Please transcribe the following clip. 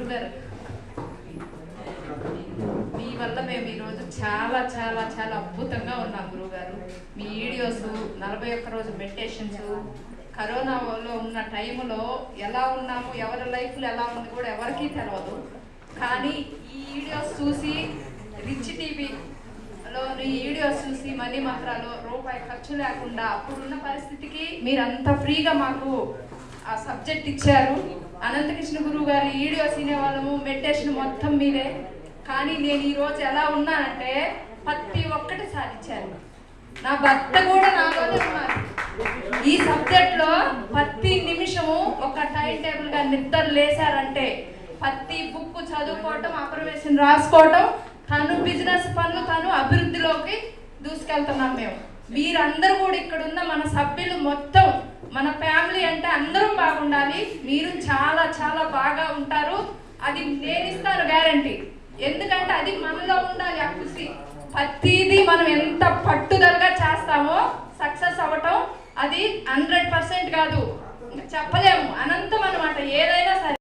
గురుగారు, మీ వల్ల మేము ఈరోజు చాలా చాలా చాలా అద్భుతంగా ఉన్నాం గురుగారు. మీ వీడియోస్, 41 రోజు మెడిటేషన్స్, కరోనాలో ఉన్న టైంలో ఎలా ఉన్నాము, ఎవరి లైఫ్లో ఎలా ఉంది కూడా ఎవరికీ తెలియదు. కానీ ఈ వీడియోస్ చూసి, రిచ్ టీవీలో ఈ వీడియోస్ చూసి మనీ మంత్రాలు రూపాయి ఖర్చు లేకుండా అప్పుడున్న పరిస్థితికి మీరంత ఫ్రీగా మాకు ఆ సబ్జెక్ట్ ఇచ్చారు. అనంతకృష్ణ గురువు గారి వీడియోస్ వినేవాళ్ళము, మెడిటేషన్ మొత్తం మీరే. కానీ నేను ఈరోజు ఎలా ఉన్నానంటే ప్రతి ఒక్కటి సాధించాను. నా భర్త కూడా నాలోనే ఉన్నారు. ఈ సబ్జెక్ట్లో ప్రతి నిమిషము ఒక టైం టేబుల్గా నిద్ర లేసారంటే ప్రతి బుక్ చదువుకోవటం, అప్రవేశం రాసుకోవటం, తను బిజినెస్ పనులు తను అభివృద్ధిలోకి దూసుకెళ్తున్నాం మేము. మీరందరూ కూడా ఇక్కడ ఉన్న మన సభ్యులు మొత్తం, మన ఫ్యామిలీ అంటే అందరూ బాగుండాలి. మీరు చాలా చాలా బాగా ఉంటారు, అది నేను ఇస్తాను గ్యారంటీ. ఎందుకంటే అది మనలో ఉండాలి ఆ కృషి. ప్రతిదీ మనం ఎంత పట్టుదలగా చేస్తామో సక్సెస్ అవ్వటం అది 100% కాదు, చెప్పలేము, అనంతం అన్నమాట. ఏదైనా సరే